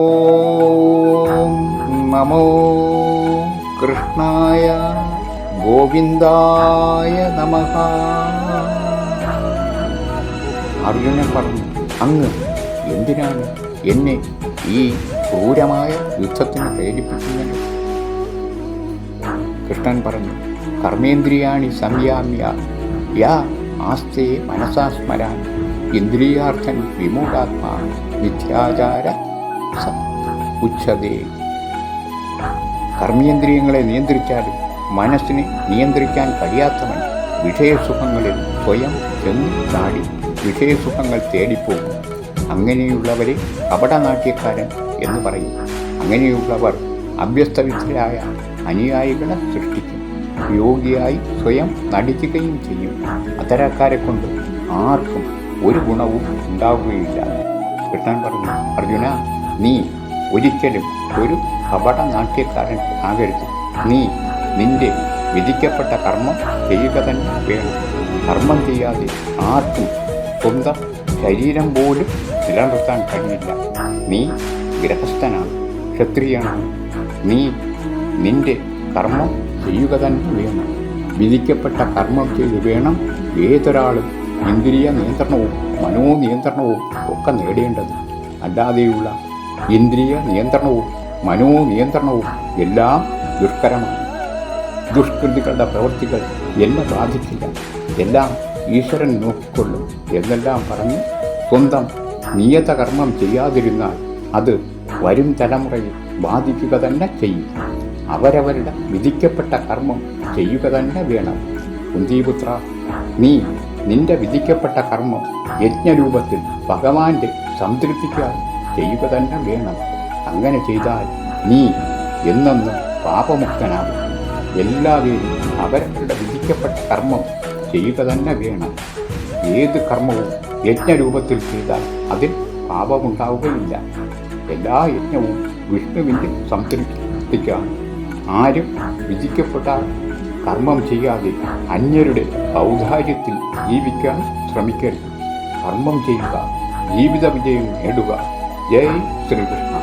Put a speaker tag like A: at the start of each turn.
A: ഓം നമോ കൃഷ്ണായ ഗോവിന്ദായ നമഃ. അർജുനൻ പറഞ്ഞു, അങ്ങ് എന്തിനാണ് എന്നെ ഈ ക്രൂരമായ യുദ്ധത്തിന് പ്രേരിപ്പിക്കുന്നത്? കൃഷ്ണൻ പറഞ്ഞു, കർമ്മേന്ദ്രിയാണി സംയാമ്യ യാ ആസ്തേ മനസാ സ്മരാൻ ഇന്ദ്രിയാർത്ഥൻ വിമൂഢാത്മാ മിഥ്യാചാര ഉച്ചതേ. കർമ്മേന്ദ്രിയങ്ങളെ നിയന്ത്രിച്ചാലും മനസ്സിനെ നിയന്ത്രിക്കാൻ കഴിയാത്തവൻ വിഷയസുഖങ്ങളിൽ സ്വയം ചെന്ന് ചാടി വിഷയസുഖങ്ങൾ തേടിപ്പോകും. അങ്ങനെയുള്ളവരെ കപടനാട്യക്കാരൻ എന്ന് പറയും. അങ്ങനെയുള്ളവർ അഭ്യസ്തവിദ്യരായ അനുയായികളെ സൃഷ്ടിക്കും. യോഗിയായി സ്വയം നടിക്കുകയും ചെയ്യും. അത്തരക്കാരെ കൊണ്ട് ആർക്കും ഒരു ഗുണവും ഉണ്ടാവുകയില്ല. കൃഷ്ണൻ പറഞ്ഞു, അർജുന, നീ ഒരിക്കലും ഒരു കപടനാട്യക്കാരൻ ആകരുത്. നീ നിന്റെ വിധിക്കപ്പെട്ട കർമ്മം ചെയ്യുക തന്നെ വേണം. കർമ്മം ചെയ്യാതെ ആർക്കും സ്വന്തം ശരീരം പോലും നിലനിർത്താൻ കഴിയില്ല. നീ ഗൃഹസ്ഥനാണ്, ക്ഷത്രിയനാണ്. നീ നിന്റെ കർമ്മം ചെയ്യുക തന്നെ വേണം. വിധിക്കപ്പെട്ട കർമ്മം ചെയ്ത് വേണം ഏതൊരാളും ഇന്ദ്രിയ നിയന്ത്രണവും മനോനിയന്ത്രണവും ഒക്കെ നേടേണ്ടത്. അല്ലാതെയുള്ള ഇന്ദ്രിയ നിയന്ത്രണവും മനോനിയന്ത്രണവും എല്ലാം ദുഷ്കരമാണ്. ദുഷ്കൃതികളുടെ പ്രവൃത്തികൾ എന്നെ ബാധിക്കില്ല, എല്ലാം ഈശ്വരൻ നോക്കിക്കൊള്ളും എന്നെല്ലാം പറഞ്ഞ് സ്വന്തം നിയത കർമ്മം ചെയ്യാതിരുന്നാൽ അത് വരും തലമുറയെ ബാധിക്കുക തന്നെ ചെയ്യും. അവരവരുടെ വിധിക്കപ്പെട്ട കർമ്മം ചെയ്യുക തന്നെ വേണം. കുന്തിപുത്ര, നീ നിന്റെ വിധിക്കപ്പെട്ട കർമ്മം യജ്ഞരൂപത്തിൽ ഭഗവാന്റെ സംതൃപ്തിക്കായി ചെയ്യുക തന്നെ വേണം. അങ്ങനെ ചെയ്താൽ നീ എന്നെന്നും പാപമുക്തനാകും. എല്ലാവരും അവരവരുടെ വിധിക്കപ്പെട്ട കർമ്മം ചെയ്യുക തന്നെ വേണം. ഏത് കർമ്മവും യജ്ഞരൂപത്തിൽ ചെയ്താൽ അതിൽ പാപമുണ്ടാവുകയില്ല. എല്ലാ യജ്ഞവും വിഷ്ണുവിൻ്റെ സംതൃപ്തിക്കാണ്. ആരും വിധിക്കപ്പെട്ട കർമ്മം ചെയ്യാതെ അന്യരുടെ ഔദാര്യത്തിൽ ജീവിക്കാൻ ശ്രമിക്കരുത്. കർമ്മം ചെയ്യുക, ജീവിത വിജയം നേടുക. ജയ് ശ്രീകൃഷ്ണ.